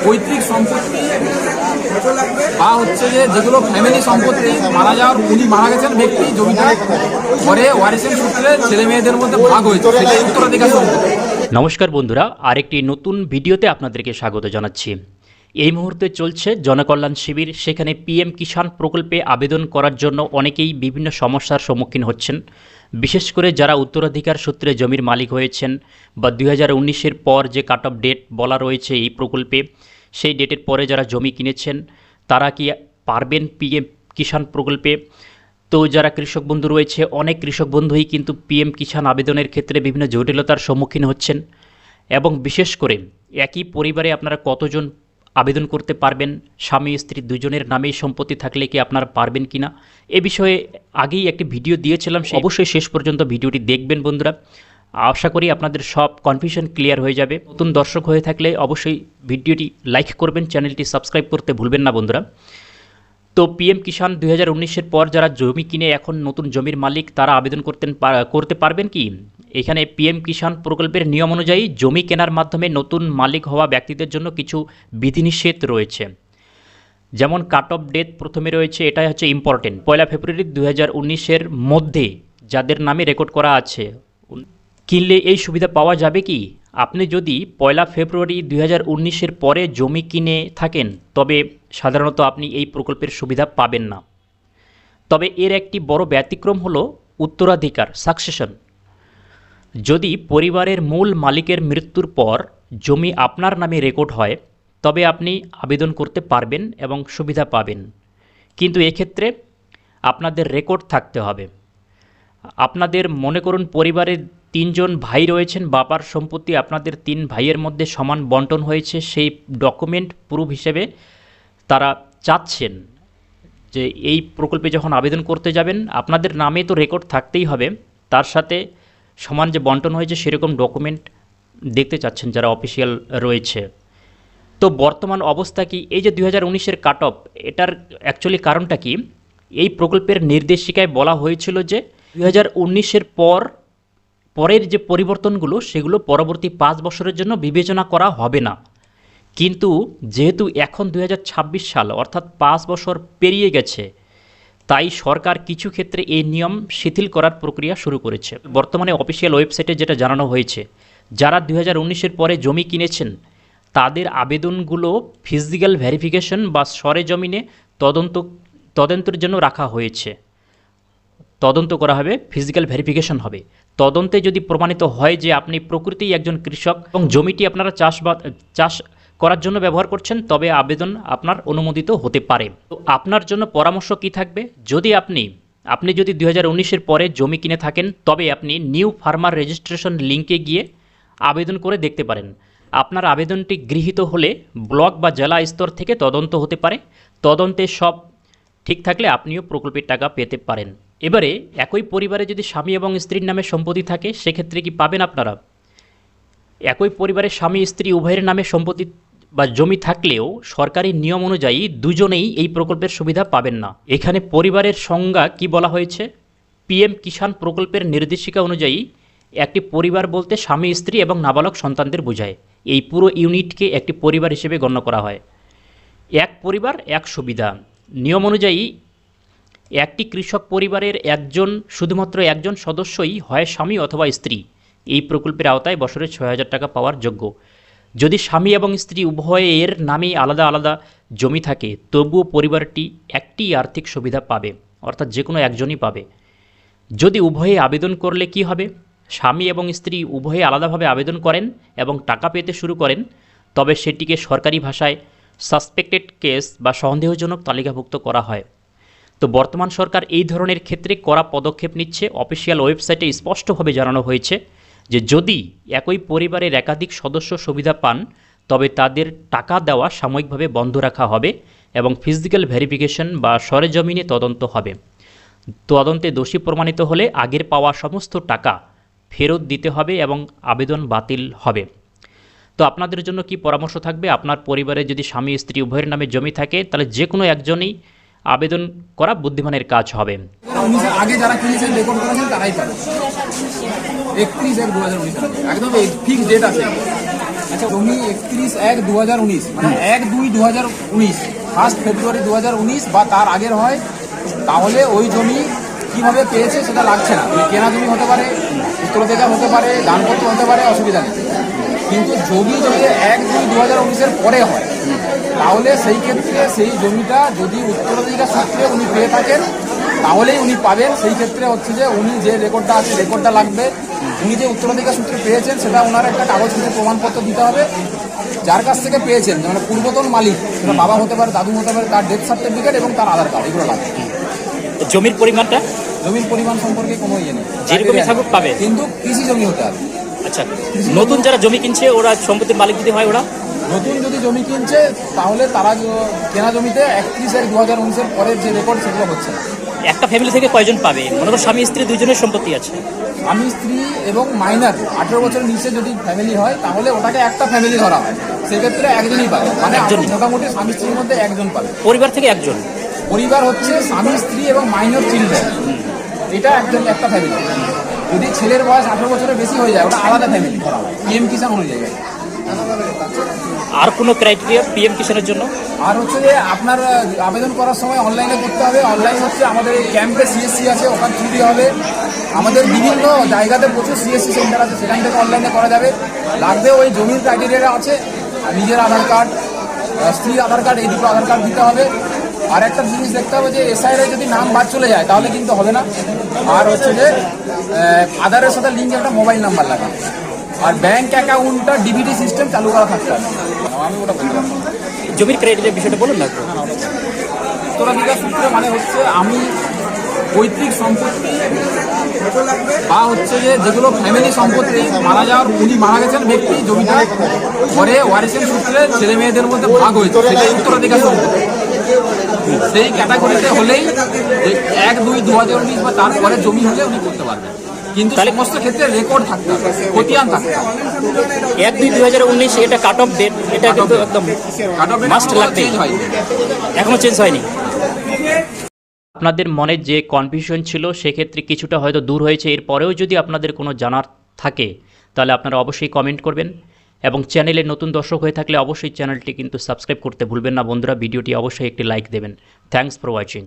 পৈতৃক সম্পত্তি বা হচ্ছে যে যেগুলো ফ্যামিলি সম্পত্তি মারা যাওয়ার উনি মারা গেছেন ব্যক্তি জমিটা পরে ওয়ারিসের সূত্রে ছেলে মেয়েদের মধ্যে ভাগ হয়েছে, সেটাই উত্তরাধিকার সম্পত্তি। নমস্কার বন্ধুরা, আরেকটি নতুন ভিডিওতে আপনাদেরকে স্বাগত জানাচ্ছি। এই মুহূর্তে চলছে জনকল্যাণ শিবির। সেখানে পিএম কিষাণ প্রকল্পে আবেদন করার জন্য অনেকেই বিভিন্ন সমস্যার সম্মুখীন হচ্ছেন। বিশেষ করে যারা উত্তরাধিকার সূত্রে জমির মালিক হয়েছেন বা 2019-এর পর যে কাট অফ ডেট বলা রয়েছে এই প্রকল্পে, সেই ডেটের পরে যারা জমি কিনেছেন তারা কি পারবেন পিএম কিষাণ প্রকল্পে? তো যারা কৃষক বন্ধু রয়েছে, অনেক কৃষক বন্ধুই কিন্তু পিএম কিষাণ আবেদনের ক্ষেত্রে বিভিন্ন জটিলতার সম্মুখীন হচ্ছেন। এবং বিশেষ করে একই পরিবারে আপনারা কতজন আবেদন করতে পারবেন, স্বামী স্ত্রী দুজনের নামেই সম্পত্তি থাকলে কি আপনারা পারবেন কিনা, এ বিষয়ে আগেই একটি ভিডিও দিয়েছিলাম। অবশ্যই শেষ পর্যন্ত ভিডিওটি দেখবেন বন্ধুরা। আশা করি আপনাদের সব কনফিউশন ক্লিয়ার হয়ে যাবে। নতুন দর্শক হয়ে থাকলে অবশ্যই ভিডিওটি লাইক করবেন, চ্যানেলটি সাবস্ক্রাইব করতে ভুলবেন না বন্ধুরা। তো পিএম কিষাণ 2019-এর পর যারা জমি কিনে এখন নতুন জমির মালিক, তারা আবেদন করতে পারবেন কি? এখানে পিএম কিষাণ প্রকল্পের নিয়ম অনুযায়ী জমি কেনার মাধ্যমে নতুন মালিক হওয়া ব্যক্তিদের জন্য কিছু বিধিনিষেধ রয়েছে। যেমন কাট অফ ডেট প্রথমে রয়েছে, এটাই হচ্ছে ইম্পর্টেন্ট। 1 ফেব্রুয়ারি 2019-এর মধ্যে যাদের নামে রেকর্ড করা আছে কিনলে এই সুবিধা পাওয়া যাবে কি? আপনি যদি 1 ফেব্রুয়ারি 2019-এর পরে জমি কিনে থাকেন তবে সাধারণত আপনি এই প্রকল্পের সুবিধা পাবেন না। তবে এর একটি বড় ব্যতিক্রম হলো উত্তরাধিকার, সাকসেশন। যদি পরিবারের মূল মালিকের মৃত্যুর পর জমি আপনার নামে রেকর্ড হয় তবে আপনি আবেদন করতে পারবেন এবং সুবিধা পাবেন। কিন্তু এক্ষেত্রে আপনাদের রেকর্ড থাকতে হবে। আপনাদের মনে করুন পরিবারের 3 জন ভাই রয়েছেন, বাবার সম্পত্তি আপনাদের 3 ভাইয়ের মধ্যে সমান বন্টন হয়েছে, সেই ডকুমেন্ট প্রুফ হিসেবে তারা চাচ্ছেন যে এই প্রকল্পে যখন আবেদন করতে যাবেন আপনাদের নামে তো রেকর্ড থাকতেই হবে, তার সাথে সমান যে বন্টন হয়েছে সেরকম ডকুমেন্ট দেখতে চাচ্ছেন যারা অফিসিয়াল রয়েছে। তো বর্তমান অবস্থা কি? এই যে 2019-এর কাট অফ, এটার অ্যাকচুয়ালি কারণটা কি? এই প্রকল্পের নির্দেশিকায় বলা হয়েছিল যে 2019-এর পরের যে পরিবর্তনগুলো সেগুলো পরবর্তী 5 বছরের জন্য বিবেচনা করা হবে না। কিন্তু যেহেতু এখন 2026 সাল, অর্থাৎ 5 বছর পেরিয়ে গেছে, তাই সরকার কিছু ক্ষেত্রে এই নিয়ম শিথিল করার প্রক্রিয়া শুরু করেছে। বর্তমানে অফিসিয়াল ওয়েবসাইটে যেটা জানানো হয়েছে, যারা 2019-এর পরে জমি কিনেছেন তাদের আবেদনগুলো ফিজিক্যাল ভেরিফিকেশন বা সরেজমিনে তদন্তের জন্য রাখা হয়েছে। তদন্ত করা হবে, ফিজিক্যাল ভেরিফিকেশন হবে। তদন্তে যদি প্রমাণিত হয় যে আপনি প্রকৃতিই একজন কৃষক এবং জমিটি আপনারা চাষ করার জন্য ব্যবহার করছেন, তবে আবেদন আপনার অনুমোদিত হতে পারে। তো আপনার জন্য পরামর্শ কি থাকবে? যদি আপনি যদি 2019-এর পরে জমি কিনে থাকেন তবে আপনি নিউ ফার্মার রেজিস্ট্রেশন লিঙ্কে গিয়ে আবেদন করে দেখতে পারেন। আপনার আবেদনটি গৃহীত হলে ব্লক বা জেলা স্তর থেকে তদন্ত হতে পারে। তদন্তে সব ঠিক থাকলে আপনিও প্রকল্পের টাকা পেতে পারেন। এবারে একই পরিবারে যদি স্বামী এবং স্ত্রীর নামে সম্পত্তি থাকে সেক্ষেত্রে কি পাবেন আপনারা? একই পরিবারের স্বামী স্ত্রী উভয়ের নামে সম্পত্তি বা জমি থাকলেও সরকারি নিয়ম অনুযায়ী দুজনেই এই প্রকল্পের সুবিধা পাবেন না। এখানে পরিবারের সংজ্ঞা কি বলা হয়েছে? পিএম কিষাণ প্রকল্পের নির্দেশিকা অনুযায়ী একটি পরিবার বলতে স্বামী স্ত্রী এবং নাবালক সন্তানদের বোঝায়। এই পুরো ইউনিটকে একটি পরিবার হিসেবে গণ্য করা হয়। এক পরিবার এক সুবিধা। নিয়ম অনুযায়ী একটি কৃষক পরিবারের শুধুমাত্র একজন সদস্যই হয় স্বামী অথবা স্ত্রী এই প্রকল্পের আওতায় বছরে 6,000 টাকা পাওয়ার যোগ্য। যদি স্বামী এবং স্ত্রী উভয়ের নামেই আলাদা আলাদা জমি থাকে তবুও পরিবারটি একটি আর্থিক সুবিধা পাবে, অর্থাৎ যে কোনো একজনই পাবে। যদি উভয়ে আবেদন করলে কি হবে? স্বামী এবং স্ত্রী উভয়ে আলাদাভাবে আবেদন করেন এবং টাকা পেতে শুরু করেন তবে সেটিকে সরকারি ভাষায় সাসপেক্টেড কেস বা সন্দেহজনক তালিকাভুক্ত করা হয়। তো বর্তমান সরকার এই ধরনের ক্ষেত্রে কড়া পদক্ষেপ নিচ্ছে। অফিসিয়াল ওয়েবসাইটে স্পষ্টভাবে জানানো হয়েছে যে যদি একই পরিবারের একাধিক সদস্য সুবিধা পান তবে তাদের টাকা দেওয়া সাময়িকভাবে বন্ধ রাখা হবে এবং ফিজিক্যাল ভেরিফিকেশন বা সরেজমিনে তদন্ত হবে। তদন্তে দোষী প্রমাণিত হলে আগের পাওয়া সমস্ত টাকা ফেরত দিতে হবে এবং আবেদন বাতিল হবে। তো আপনাদের জন্য কি পরামর্শ থাকবে? আপনার পরিবারে যদি স্বামী স্ত্রী উভয়ের নামে জমি থাকে তাহলে যে কোনো একজনই আবেদন করা বুদ্ধিমানের কাজ হবে। আগে যারা কিনেছেন রেকর্ড করেছেন তারাই পাবে। 31/1/2019 একদম ফিক্সড ডেট আছে। আচ্ছা, জমি 31/1/2019 মানে 1/2/2019 1 ফেব্রুয়ারি 2019 বা তার আগের হয়, তাহলে ওই জমি কিভাবে পেয়েছে সেটা লাগছে না। ওই কেনা জমি হতে পারে, উত্তরাধিকার হতে পারে, দানপত্র হতে পারে, অসুবিধা নেই। কিন্তু জমি যদি 1/2/2019 পরে হয়, তাহলে সেই ক্ষেত্রে সেই জমিটা যদি উত্তরাধিকার সূত্রে উনি পেয়ে থাকেন তাহলেই উনি পাবেন। সেই ক্ষেত্রে হচ্ছে যে উনি যে রেকর্ডটা আছে রেকর্ডটা লাগবে, উনি যে উত্তরাধিকার সূত্রে পেয়েছেন সেটা ওনার একটা কাগজপত্র প্রমাণপত্র দিতে হবে। যার কাছ থেকে পেয়েছেন মানে পূর্বতন মালিক, সেটা বাবা হতে পারে, দাদু হতে পারে, তার ডেথ সার্টিফিকেট এবং তার আধার কার্ড, এগুলো লাগবে। জমির পরিমাণটা, জমির পরিমাণ সম্পর্কে কোনো ইয়ে নেই, যেরকমই থাকুক পাবে, কিন্তু কৃষি জমি হতে হবে। আচ্ছা, নতুন যারা জমি কিনছে ওরা সম্পত্তির মালিক যদি হয়, ওরা নতুন যদি জমি কিনছে তাহলে তারা কেনা জমিতে 31/1/2019 পরের যে রেকর্ড সেগুলো হচ্ছে না। একটা ফ্যামিলি থেকে কয়জন পাবে? মনে করো স্বামী স্ত্রী দুজনের সম্পত্তি আছে, স্বামী স্ত্রী এবং মাইনার 18 বছরের নিচে যদি ফ্যামিলি হয় তাহলে ওটাকে একটা ফ্যামিলি ধরা হয়, সেক্ষেত্রে একজনই পাবে, মানে একজনই। মোটামুটি স্বামী স্ত্রীর মধ্যে একজন পাবে। পরিবার থেকে একজন। পরিবার হচ্ছে স্বামী স্ত্রী এবং মাইনর চিলড্রেন, এটা একটা ফ্যামিলি। যদি ছেলের বয়স 18 বছরের বেশি হয়ে যায় ওটা আলাদা ফ্যামিলি ধরা হয়, পিএম কিষাণ অনুযায়ী। আর কোনো ক্রাইটেরিয়া পিএম কিষাণের জন্য? আর হচ্ছে যে আপনার আবেদন করার সময় অনলাইনে করতে হবে। অনলাইন হচ্ছে আমাদের এই ক্যাম্পে সিএসসি আছে, ওখান থ্রু দিয়ে হবে। আমাদের বিভিন্ন জায়গাতে প্রচুর সিএসসি সেন্টার আছে, সেখান থেকে অনলাইনে করা যাবে। লাগবে ওই জমির ক্রাইটেরিয়া আছে, নিজের আধার কার্ড, স্ত্রীর আধার কার্ড, এই দুটো আধার কার্ড দিতে হবে। আর একটা জিনিস দেখতে হবে যে এসআইআর যদি নাম বাদ চলে যায় তাহলে কিন্তু হবে না। আর হচ্ছে যে আধারের সাথে লিঙ্ক একটা মোবাইল নাম্বার লাগাবে। আর ব্যাংক অ্যাকাউন্টটা ডিবিটি সিস্টেম চালু করা থাকতে হবে। আমি ওটা বলতে পারবো। জমির ক্রাইটেরিয়া বিষয়টা বলুন না। উত্তরাধিকার সূত্রে মানে হচ্ছে আমি পৈতৃক সম্পত্তি বা হচ্ছে যে যেগুলো ফ্যামিলি সম্পত্তি, মারা যাওয়ার উনি মারা গেছেন ব্যক্তি, জমিটা পরে ওয়ারিসের সূত্রে ছেলে মেয়েদের মধ্যে ভাগ হয়েছে, সেটাই উত্তরাধিকার সম্পত্তি। সেই ক্যাটাগরিতে হলেই 1/2/2019 বা তারপরে জমি হলে উনি করতে পারবেন, কিন্তু সমস্ত ক্ষেত্রে রেকর্ড থাকতে হবে, খতিয়ান থাকতে হবে। 1/2/2019 এটা কাট অফ ডেট, এটা কিন্তু একদম মাস্ট লাগবে, এখনো চেঞ্জ হয়নি। আপনাদের মনে যে কনফিউশন ছিল সেক্ষেত্রে কিছুটা হয়তো দূর হয়েছে। এরপরেও যদি আপনাদের কোনো জানার থাকে তাহলে আপনারা অবশ্যই কমেন্ট করবেন, এবং চ্যানেলে নতুন দর্শক হয়ে থাকলে অবশ্যই চ্যানেলটি কিন্তু সাবস্ক্রাইব করতে ভুলবেন না বন্ধুরা। ভিডিওটি অবশ্যই একটি লাইক দেবেন। Thanks for watching.